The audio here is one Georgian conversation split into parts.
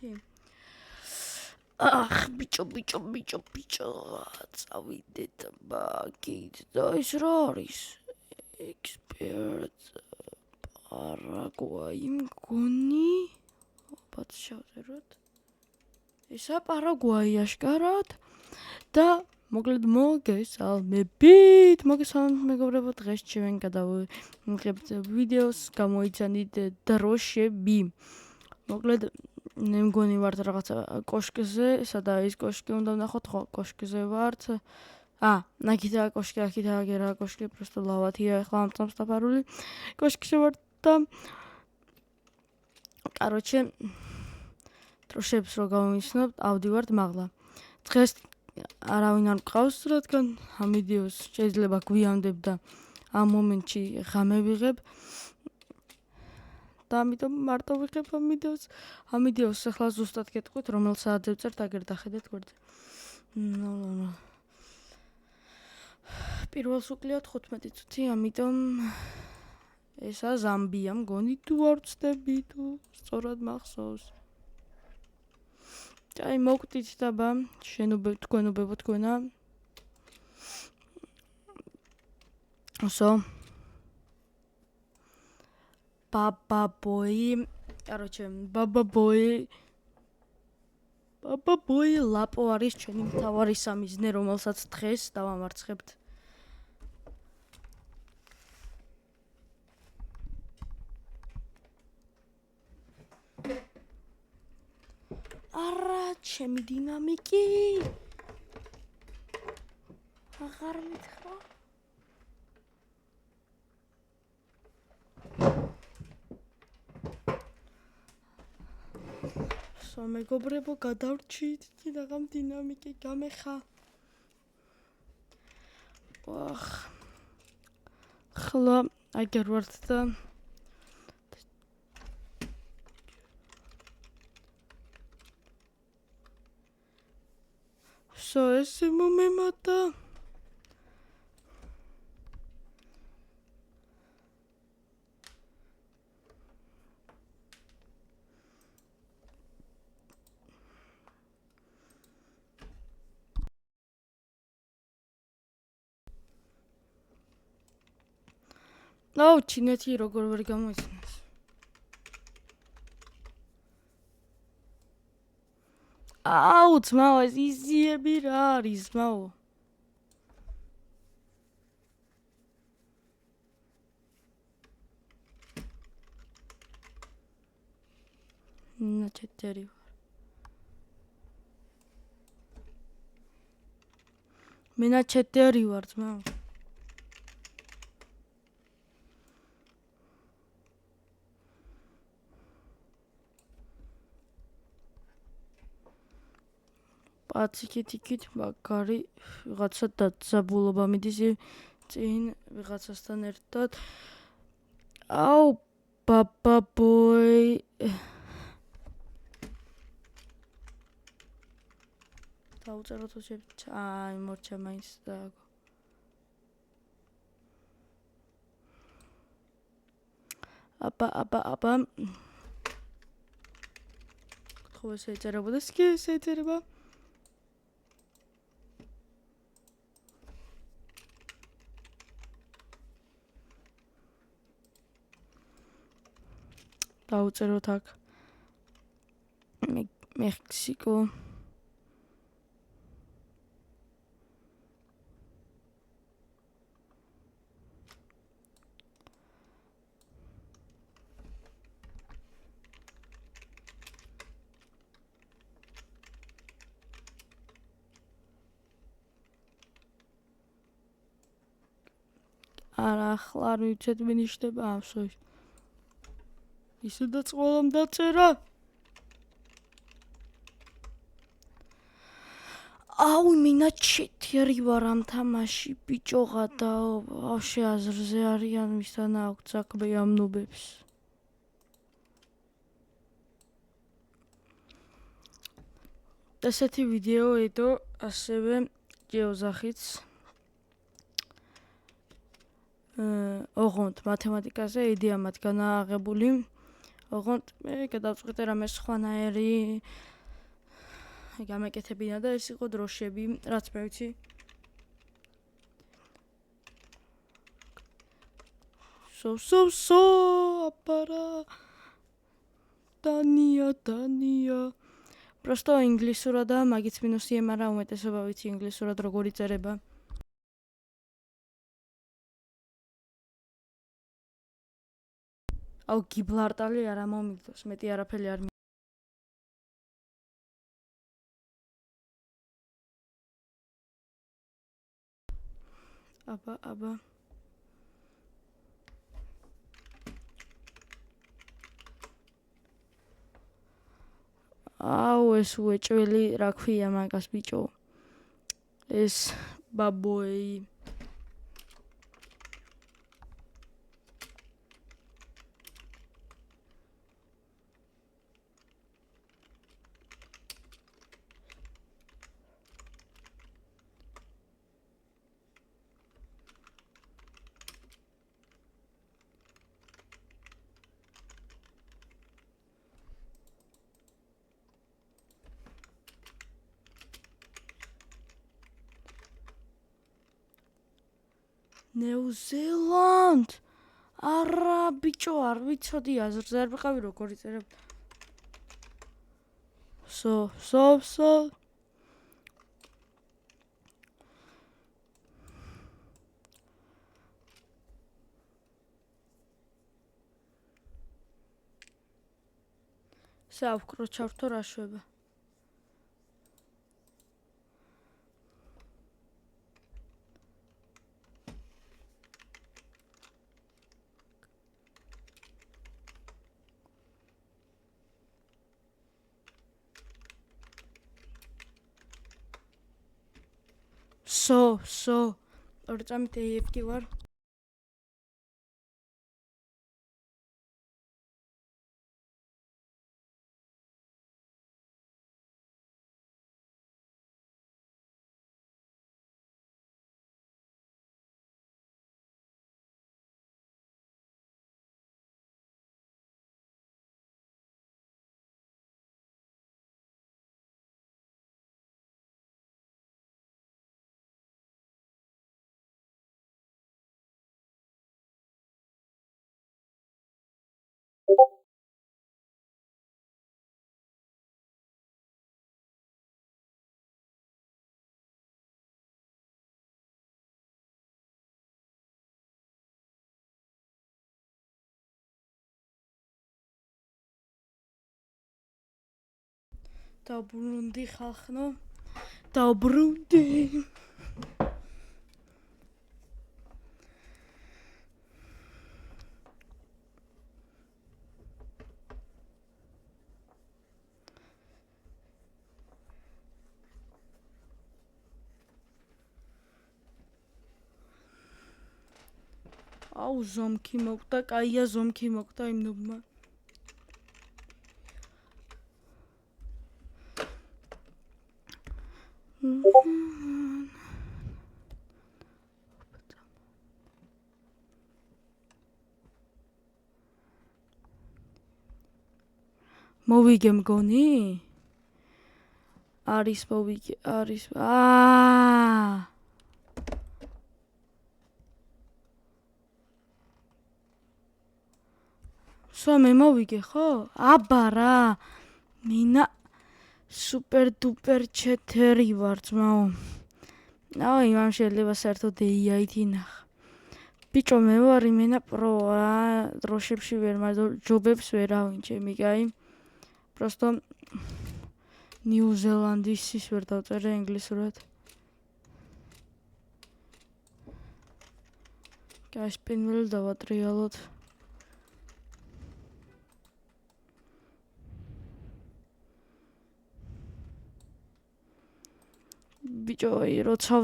წავიდეთი? Ах, ბიჭო, წავიდეთ ბაგით და ის რა არის? ექსპერტ პარაგვაი მგონი? აბათ შევწეროთ. ესა პარაგვაი აშკარად და მოკლედ მოგესალმებით, მეგობრებო, დღეს ჩვენ გადავიღებთ ვიდეოს, გამოიცანით დროშები. მოკლედ მე მგონი ვართ რაღაცა კოშკზე, სადა ის კოშკი უნდა ვნახოთ, ხო, კოშკზე ვართ. ნაკითაა კოშკი, აქითაა გერაა კოშკი, просто ლავათია ახლა ამ წამს დაფარული. კოშკში ვართ და короче, დროშებს რო გამოვიცნობთ, ავდივართ მაღლა. დღეს არავინ არ მყავს, რადგან ამ ვიდეოს შეიძლება გვიანდებ და ამ მომენტში ღამე ვიღებ. და ამიტომ მარტო ვიღებ ამ ვიდეოს. ამ ვიდეოს ახლა ზუსტად გეტყვით, რომელ საათზე ვწერთ, აგერ დახედეთ გვერდზე. პირველს ვუკლევთ 15 წუთი, ამიტომ ესა ზამბია მგონი თუ არ ვცდები თუ სწორად მახსოვს. აი მოგვდით დაბა, თქვენობებო თქვენა. ბაბაბოი ლაპო არის ჩვენი მთავარი სამიზნე, რომელსაც დღეს დავამარცხებთ. არა, ჩემი დინამიკი. აღარ მითხრა. მეგობრებო, გადავრჩით რაღაც დინამიკი გამეხა. ხლა აგერ ვართ და ეს მომემატა. ჩინეთი როგორ ვერ გამოიცნეს. ძმაო, ეს იზიები რა არის, ძმაო? ჩეტერი ვარ. მენა ჩეტერი ვარ, ძმაო. აციკით მაგარი ვიღაცა დაძაბულობა მიდის წინ ვიღაცასთან ერთად. ბაბაბოი. დაუწეროთ მორჩა მაინც დააგო. აბა. ხო ესე ეწერებოდა, ესე ეწერება. დაუწეროთ აქ მექსიკო. არა, ახლა არ ვიცით მინიშნება ამსოი. ისედაც ყველამ დაწერა. მინა ჩეტერი ვარ ამ თამაში, ბიჭოღა და ვაფშე აზრზე არიან, მისთან აქვთ საქმე ამ ნუბებს. ესეთი ვიდეო ედო ასევე ჯეოზახიც ოღონდ მათემატიკაზე იდეა მათ განააღებული ოღონდ მე გადავწყვიტე რამე სხვანაირი გამეკეთებინა და ეს იყო დროშები, რაც მე ვიცი. So, აპარა. დანია. Просто ინგლისურადაა, მაგიც მინუსია, მაგრამ უმეტესობა ვიცი ინგლისურად როგორ იწერება. აუ გიბლარტალი არა მომიგდოს, მეტი არაფერი არ აბა აუ ეს უეჭველი რა ქვია მაგას ბიჭო ეს ბაბოი ნიუ-ზელანდ არა ბიჭო არ ვიცოდი აზრზე არ ვიყავი როგორ იწერებ so საავკრო ჩავთო რა შვება so ორი წამით AFK ვარ დაუბრუნდი ხახნო დაუბრუნდი აუ ზომქი მოკვდა კაია ზომქი მოკვდა იმ ნუბმა მოვიგე მგონი არის მოვიგე არის მე მოვიგე ხო აბა რა მინა სუპერ დუპერ ჩეთერი ვარ ძმაო აუ იმამ შეიძლება საერთოდ AI-ით ინახა ბიჭო მე ვარ იმენა პრო რა დროშებში ვერ ჯობებს ვერ ავინჩე მიგაი просто ნიუ-ზელანდიის ვერ დავწერე ინგლისურად გას პინველი დავატრიალოთ ბიჭო როცა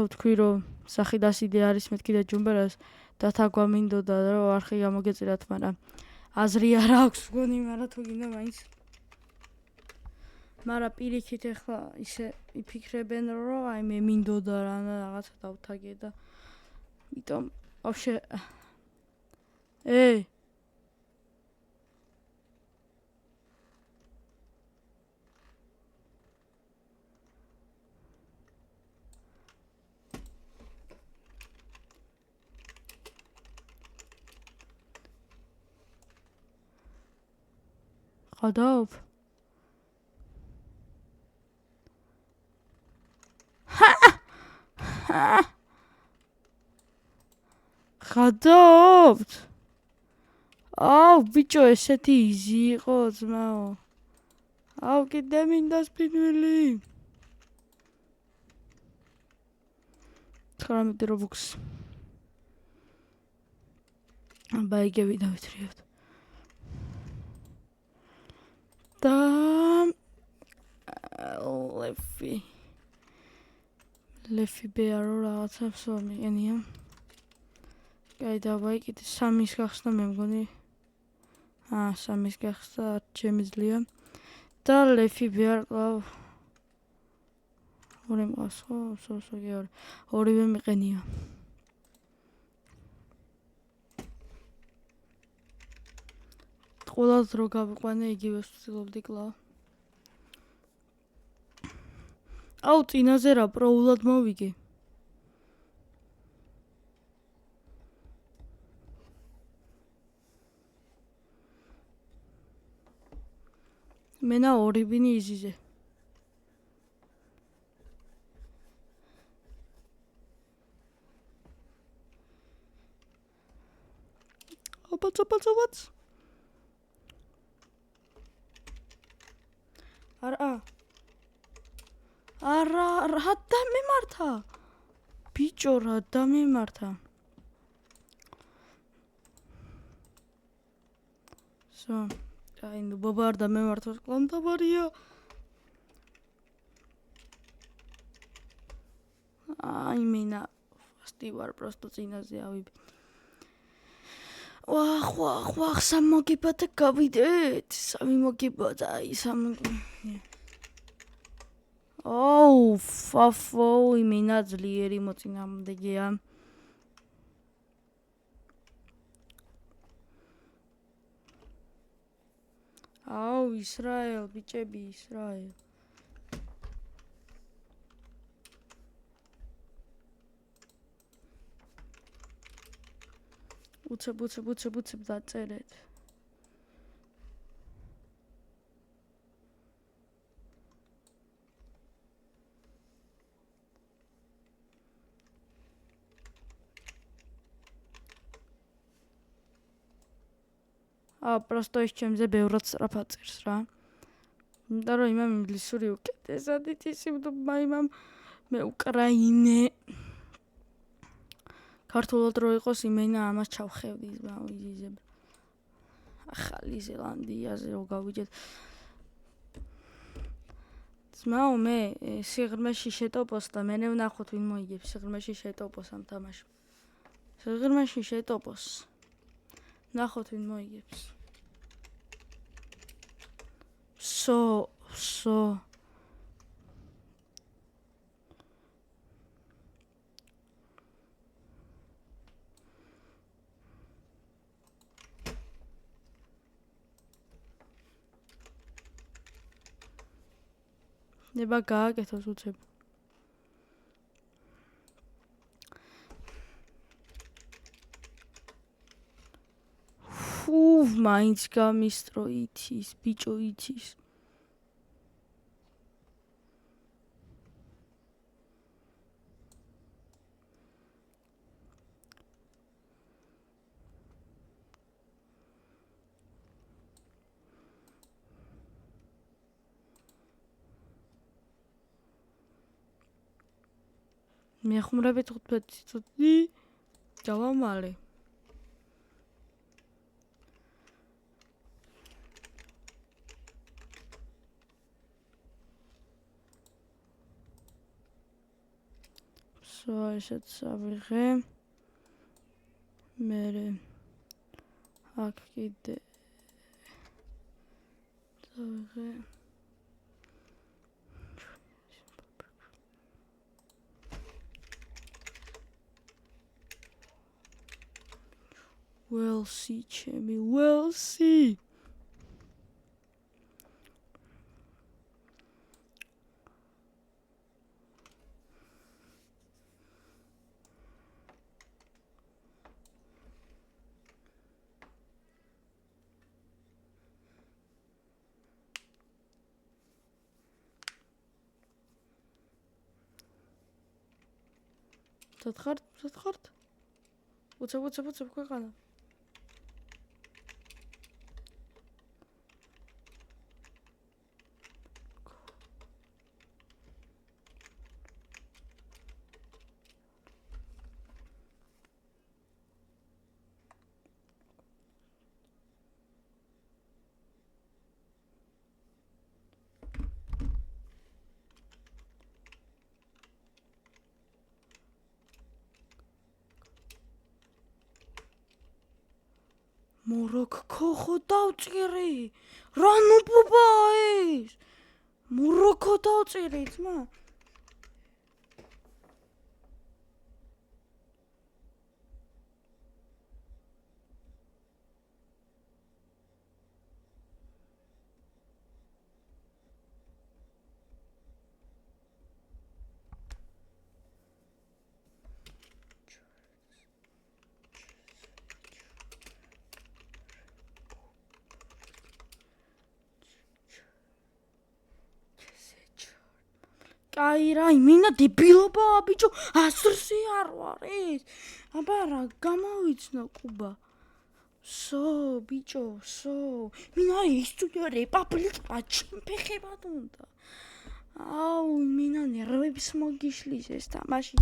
ვთქვი რომ სახი დასიდე არის მეთქი და ჯუმბერას დათა გვამინდოდა რომ არხი გამოგეწირათ მაგრამ აზრი არ აქვს გონი მაგრამ თუ გინდა მაინც მაგრამ პირიქით ახლა ისე იფიქრებენ რომ აი მე მინდოდა რა რაღაცა დავთაგე და იმიტომ Вообще. Эй. Гадав. Гадავთ. აუ ბიჭო ესეთი იზი იყო ძმაო. აუ კიდე მინდა სპინვილი. 19 რობუქს. აბა იგივე დავითრიოთ. და ლეფი ბეარო რაღაცა ვსო მიგენია. კაი დავაი კიდე 3-ის გახსნა მე მგონი. 3-ის გახსნა შემიძლია. და ლეფი ბეარ კლავ. ორი მყავს ხო? სოსოგი ორი. ორივე მიყენია. ყველას რო გავიყვანე იგივეს ვცდილობდი კლავ. აუ წინაზე რა პროულად მოვიგე. მენა ორი ბინი იზიზე. ოპაც. არა, რა დამემართა? ბიჭო, რა დამემართა? სო, აი ნუ ბაბა არ დამემართა, კლანტაბარია. აი მენა ფასტი ვარ პროსტო წინაზე ავიბი. ვახ, სამ მოგიბადა გავიდეთ. სამი მოგიბადა, აი სამ. ოუ, ფაფო, იმენა ძლიერი მოწინააღმდეგეა. აუ, ისრაელ, ბიჭები, ისრაელ. უცებ დაწერეთ. просто ის ჩემზე ბევრად სწრაფად წერს რა. იმიტომ რომ იმამ ინგლისური უკეთესად იცის, იმამ მე უკრაინე. ქართულად რო იყოს იმენა ამას ჩავხევდი ზმაო. ახალი ზელანდიაზე რო გავიჯეთ. ზმაო მე სიღრმეში შეტოპოს და მე ვნახოთ ვინ მოიგებს სიღრმეში შეტოპოს ამ თამაშს. სიღრმეში შეტოპოს. ნახოთ ვინ მოიგებს. სო ნება გააკეთოს უცებ. მაინც გამისტრო ითის, ბიჭო ითის. მეხუმრებით 15 წუთი დავამალე. ესეც ავიღე. მერე აქ კიდე დავიღე. We'll see, ჩემი, we'll see. Სად ხართ? უცებ ქვეყანა. მოროკო ხო დავწირი? რა ნუბობაა ეს? მოროკო დავწირი ძმა? კაი რა, იმინა დებილობაა ბიჭო, ასრსი არ ვარ ეს. აბა რა გამოვიცნო კუბა. ბიჭო, მინა ის თუ რეპაბლიკა ჩემფეხებად უნდა. აუ, მინა ნერვებს მოგიშლის ეს თამაში.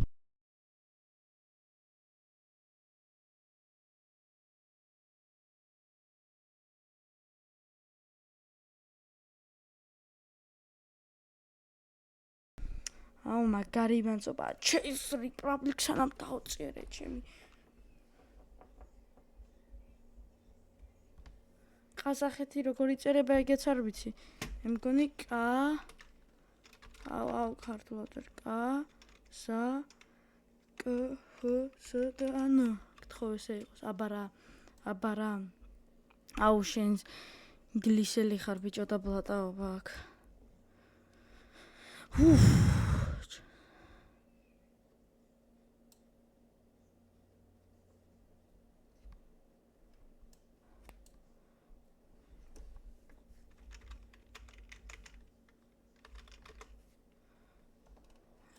აუ მაგარი მანწობა ჩემს რიპაბლიკს სანამ დავწერე ჩემი ყაზახეთი როგორი წერება ეგეც არ ვიცი მე მგონი კა აუ ქართულად კა სა კ ჰ ს დ ან კითხო ესე იყოს აბარა აუ შენ ინგლისელი ხარ ბიჭო და ბლატაობა აქ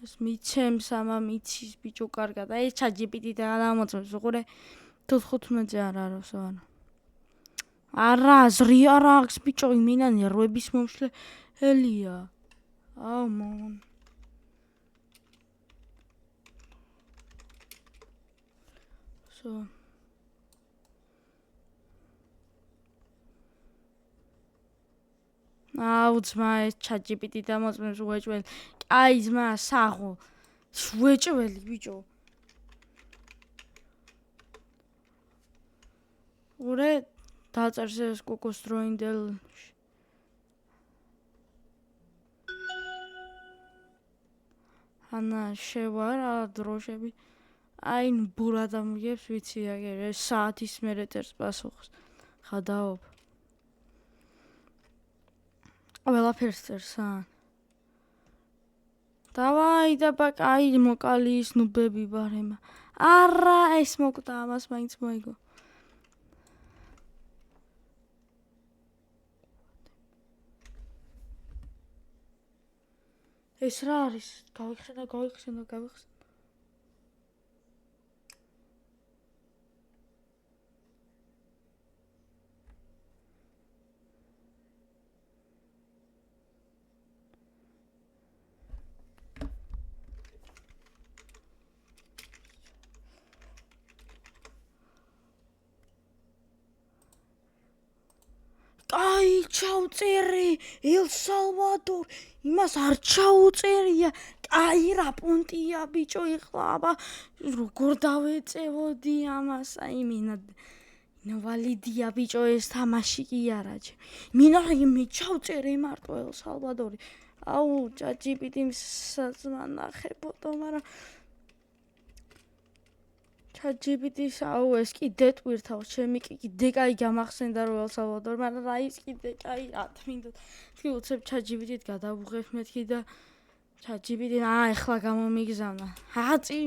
ეს მიცემს ამა მიცის ბიჭო კარგად და ეს ChatGPT-დან ამოწმებს უყურე 15-ზე არ არის არა აზრი არ აქვს ბიჭო იმინა ნერვების მომშლელია აუ მონ აუ ძმა ეს ChatGPT-დან ამოწმებს უეჭველი აი ძმა საღო უეჭველი ბიჭო ურე დაწერს ეს კუკოს დროინდელ ანა შევარა დროშები აი ბურად ამიგებს ვიცი აგერ ეს საათის მერე წერს პასუხს ხადაობ ყველაფერს წერს დავაი და ბაკაი მოკალი ის ნუბები ბარემა არა ეს მოკვდა ამას მაინც მოიგო ეს რა არის გავიხსენო აი ჩაუწერი ელ სალვადორ იმას არ ჩაუწერია აი რა პონტია ბიჭო ეხლა აბა როგორ დავეწევოდი ამას აი მინა ინვალიდია ბიჭო ეს თამაში კი არა მინა მე ჩაუწერე მარტო ელ სალვადორი აუ ChatGPT-ს ნახე ფოტო მაგრამ ChatGPT-ს აუ ეს კიდე ტვირთავს, ჩემი კიდე კაი გამახსენდა რომ ელსალვადორ, მაგრამ რა ის კიდე კაი რა თმინდა. თქვი უცებ ChatGPT-ით გადავუღებ მეთქი და ChatGPT ეხლა გამომიგზავნა. აწი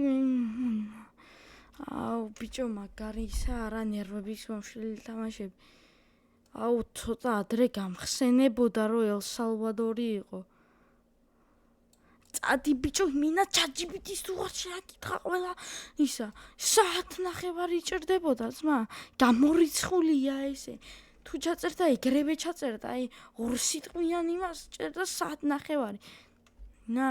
აუ ბიჭო მაგარი ისა არა ნერვების მომშლელი თამაშები. აუ ცოტა ადრე გამხსენებოდა რომ ელსალვადორი იყო. წადი ბიჭო მინა ChatGPT-ს თუ არ შეაკითხა ყველა ისა საათნახევარი ჭირდებოდა ძმა გამორიცხულია ესე თუ ჩაწერდა ეგრევე ჩაწერდა აი ორ სიტყვიან იმას ჭერდა საათნახევარი ნა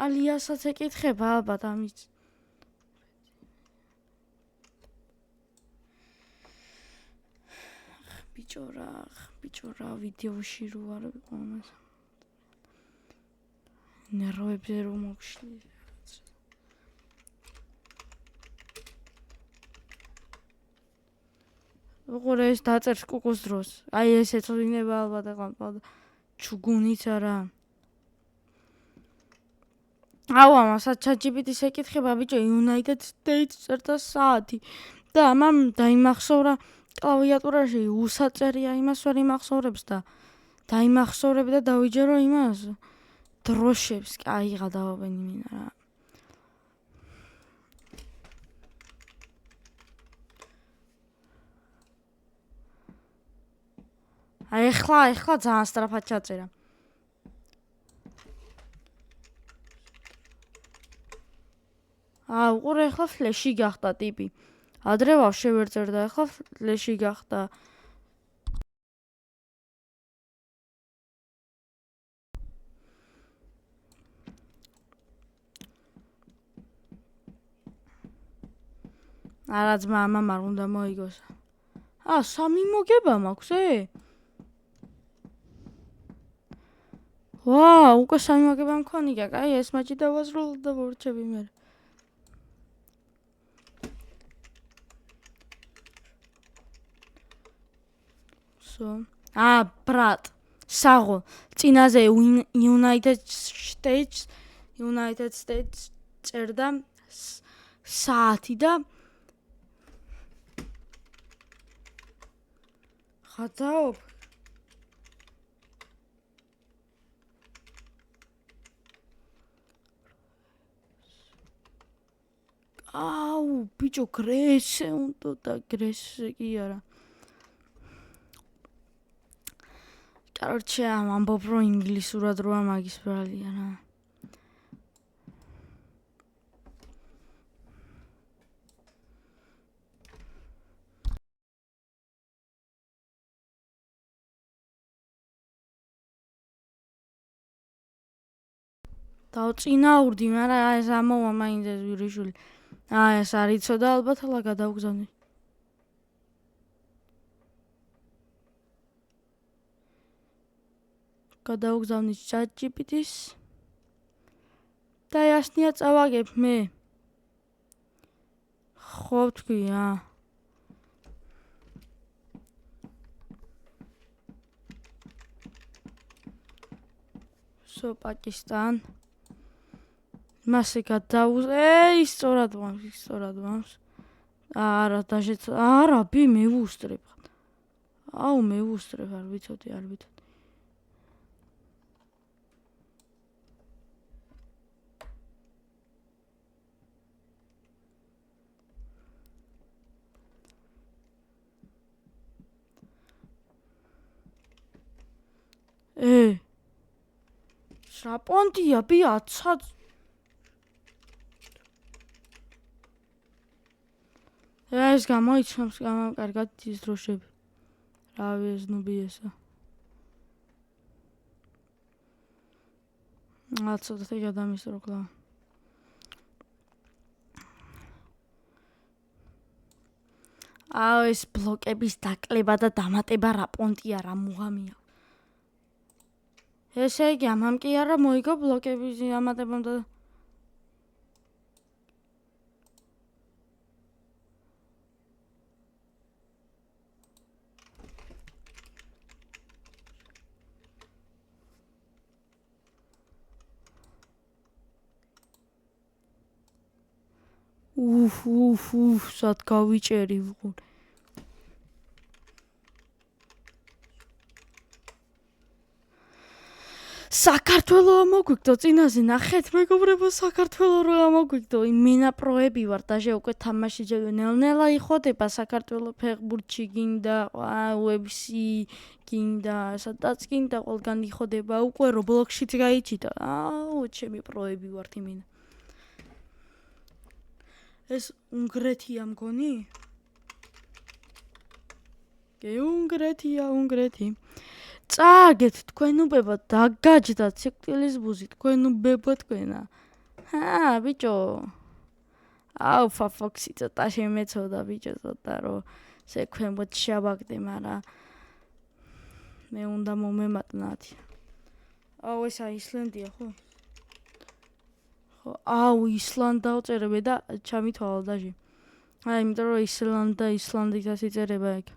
ალიასაც ეკითხება ალბათ ამის ბიჭო რა ვიდეოში რო არ ვიყო ამას ნერვებზე რომ მოგშლი უყურე ეს დაწერს კუკუს დროს აი ესეც ვინება ალბათ ახლა ჩუგუნიც არა აუ ამასაც ChatGPT-ს ეკითხება ბიჭო United States წერდა საათი და ამამ დაიმახსოვრა კლავიატურაში უსაწერია იმას ვერ იმახსოვრებს და დაიმახსოვრებ და დავიჯერო იმას დროშებს კაი გადავაბენ მინა რა აი ეხლა ძალიან სწრაფად ჩაწერა უყურე ეხლა ფლეში გახდა ტიპი ადრე ვაფშე ვერ წერდა ეხლა ფლეში გახდა არა ძმა ამამ არ უნდა მოიგოს სამი მოგება მაქვს უკვე სამი მოგება მქონია კაი ეს მაჩი დავაზრულ და ვორჩები მე ბრატ საღო წინაზე United States წერდა საათი და ხათაობ აუ ბიჭო გრესე უნდა და გრესე კი არა Короче, ამბობ რომ ინგლისურად როა მაგის ბრალია რა. დავწინაურდი, მაგრამ ეს ამოვა მაინც ეს ვირიშვილი. ეს არ იცოდა ალბათ ახლა გადავგზავნე. გადავგზავნე ChatGPT-ს. და ასნია წავაგებ მე. ხო თქვი, პაკისტან. მასე გადავუზე, სწორად ვამს. არა, არა, მე ვუსტრებ. მე ვუსტრებ, არ ვიცოდი. შაპონტია ბიაცაც ეს გამოიცნობს კარგად ის დროშები რავი ეს ნუბიესა ცოტათი გადამისრო კლა ეს ბლოკების დაკლება და დამატება რა პონტია რა მუღამია ესე იგი ამამ კი არა მოიგო ბლოკების დამატებამ და სად გავიჭერი ვიყო. საქართველო მოგვიგდო წინაზე ნახეთ მეგობრებო საქართველო რა მოგვიგდო მინაპროები ვარ დაჟე უკვე თამაში ნელ-ნელა იხოდება საქართველო ფეხბურთში გინდა UFC გინდა სადაც გინდა ყველგან იხოდება უკვე Roblox-შიც გაიჩიტა ჩემი პროები ვართ იმინა ეს უნგრეთია მგონი უნგრეთი წააგეთ თქვენ უბება დაგაჯდა ციკლის ბუზი თქვენ უბება თქვენა ბიჭო ფაფოქსი ცოტა შემეცოდა ბიჭო ცოტა რომ შექვემოთ შაბაგდე მაგრამ მე უნდა მომემატნათ ესა ისლანდია ხო ისლანდ დავწერებე და ჩამითვალა დაჟე იმიტომ რომ ისლანდითაც იწერება ეგ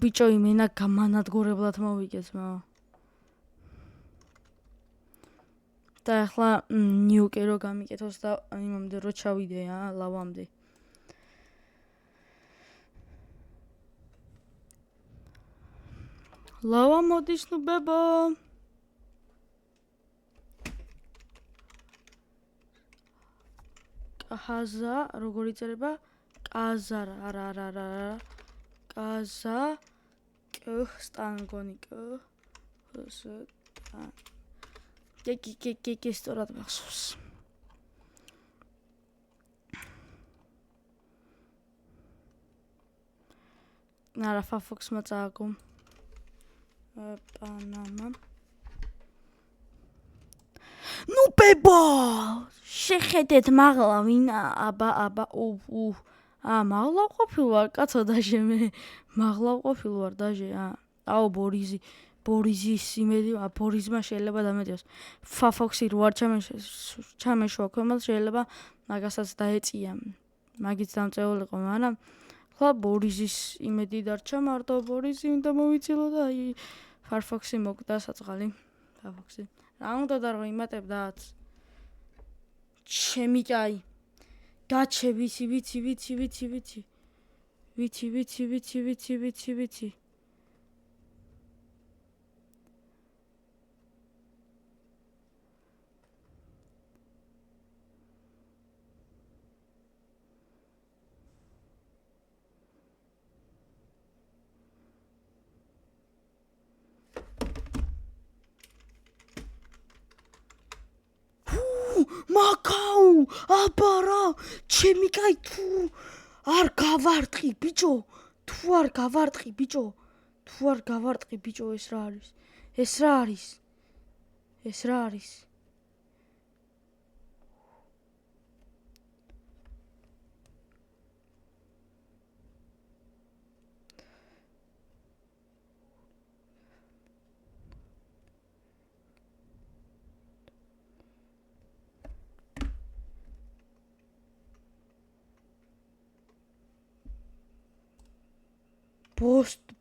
ბიჭო იმენა გამანადგურებლად მოვიგეთ და ახლა ნიუკე რო გამიკეთოს და იმამდე რო ჩავიდე ლავამდე ლავა მოდის ნუბებო კაზა როგორ იწერება კაზარ არა კაზა სტანგონი კი სწორად მახსოვს არა ფაფოქსმა წააგო პანამა ნუ ბებო შეხედეთ მაღლა ვინა აბა მაღლა ყოფილვარ კაცო დაჟე მე მაღლა ყოფილვარ დაჟე ბორიზის იმედი ბორიზმა შეიძლება დამეტიოს ფაფოქსი რო არ ჩამეშვა ქვემოთ შეიძლება მაგასაც დაეწია მაგიც დამწეულიყო მაგრამ ხლა ბორიზის იმედი დარჩა მარტო ბორიზი უნდა მოვიცილო და ფაფოქსი მოგდა საწყალი ფაფოქსი რა უნდა და რომ იმატებდაც ჩემი კაი გაჩე ვიცი მაკაუ აბარა ჩემი კაი თუ არ გავარტყი ბიჭო ეს რა არის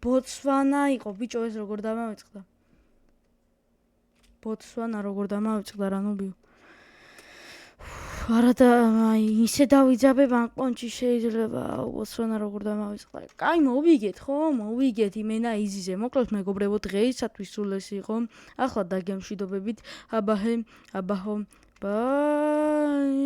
ბოტსვანა იყო ბიჭო ეს როგორ დამავიწყდა ბოტსვანა როგორ დამავიწყდა რა ნუბიო არა და ისე დავიძაბებ ამ კონჩი შეიძლება ბოტსვანა როგორ დამავიწყდა კაი მოვიგეთ ხო მოვიგეთ იმენა იზიზე მოკლედ მეგობრებო დღეისათვის სულ ეს იყო ახლა დაგემშვიდობებით აბაჰო ბაი